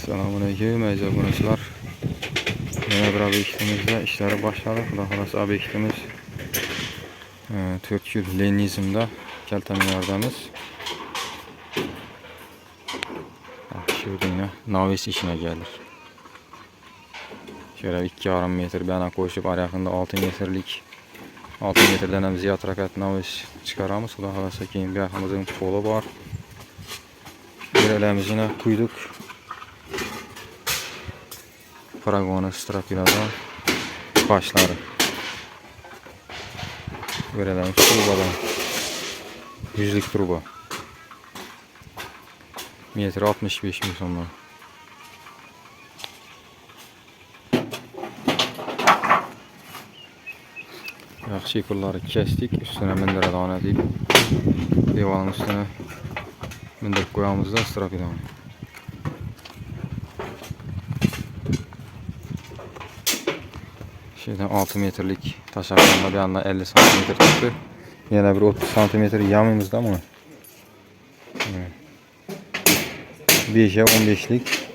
Selamünaleyküm aziz abunəçilər. Yine bir obyektimizde işleri başladık. Daha obyektimiz Türkçü Lenizm'de Keltaniyardamız. Şurada yine navis işine gelir. Şöyle 2,5 metre bana koşup arasında 6 metrelik 6 metreden hem ziyad rakat navis çıkaramız. Daha keyin bir yaxımızın polu var. Birəlimizine kuyduk. Paragonu strapiladan başları. Birəlimiz turbadan. 100'lük turba. Metre 65 min sonra. Yaxşı yıkırları kestik. Üstüne mindire dana deyip devalın üstüne mindirip koyamızda strapiladan. Şeyden 6 metrelik taşaklarında bir anda 50 santimetre çıktı. Yine bir 30 santimetre yamımızda mı? 5'e 15'lik.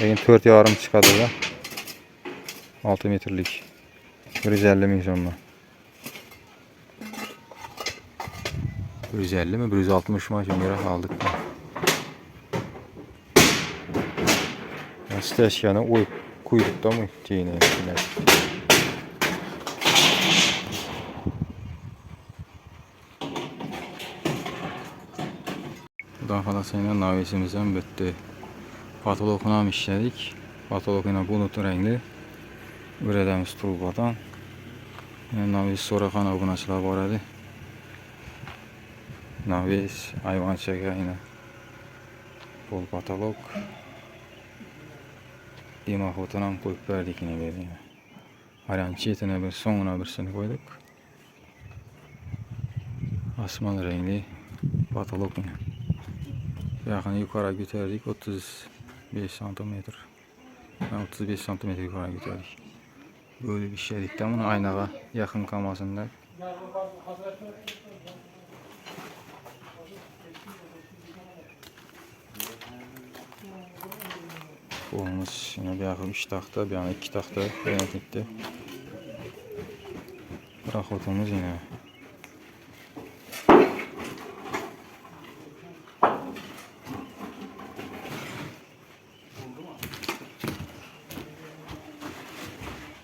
Lakin 4 yarım çıkadı da 6 metrelik. 150 min sonra. 150 mi? 160 mı? Göre aldık. Steşkanı koyduk da mı? Ceyne. Daha falasıyla navisimizden bitti. Patologuna işledik. Patologuna bulut renkli. Ürədəmiz turbadan. Navis soraxan obunaçılar var idi. Navis, ayvan çəkə yine. Bol patolog. Demaxotundan koyup verdik yine böyle. Haran çetine bir sonuna birisini koyduk. Asman renkli patolog yine. Yaxın yukarı götürdük 35 santimetre. 35 santimetre yukarı götürdük. Böyle bir şeydik de bunu aynağa yakın kalmasında. Kolumuz yine bir yakın 3 takta, bir yana 2 takta yönetikti. Rahotumuz yine.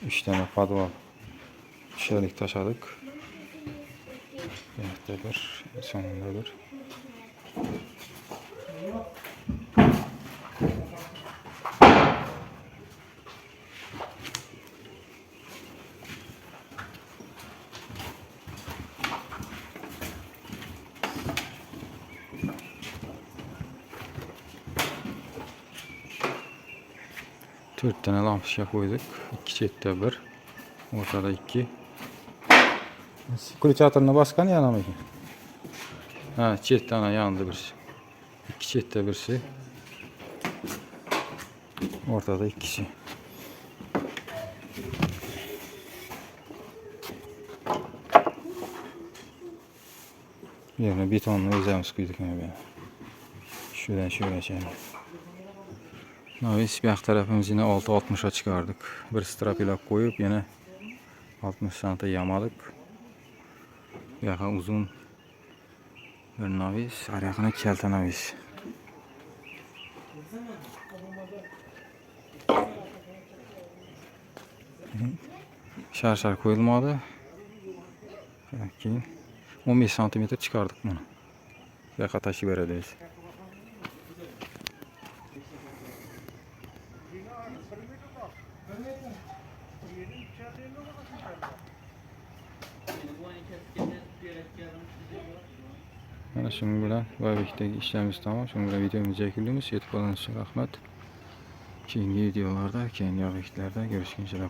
Üç tane padval şerik taşadık. Yahtadır, sonundadır. Dört tane lampışa koyduk. 2 çette bir. Ortada 2. Kulçatırına baskan yana mı? Ha, çet tane yandı birisi. 2 çette birisi. Ortada 2'si. Yerine betonlu özemiz koyduk yani. Şuradan şöyle şey. Navis bir tarafımız yine 6.60'a çıkardık. Bir strapila koyup yine 60 santim yamadık. Yakın uzun bir navis, ayakına kelta navis. Şarşar koyulmadı. Keyin 15 santimetre çıkardık bunu. Yaka taşı vereceğiz. Yani şimdi bilen Vayvik'teki işlerimiz tamam. Şimdi bilen videomuzu çekildiğimiz yetip olan için rahmet. Keyingi videolarda, keyingi vakitlerde görüşmek üzere.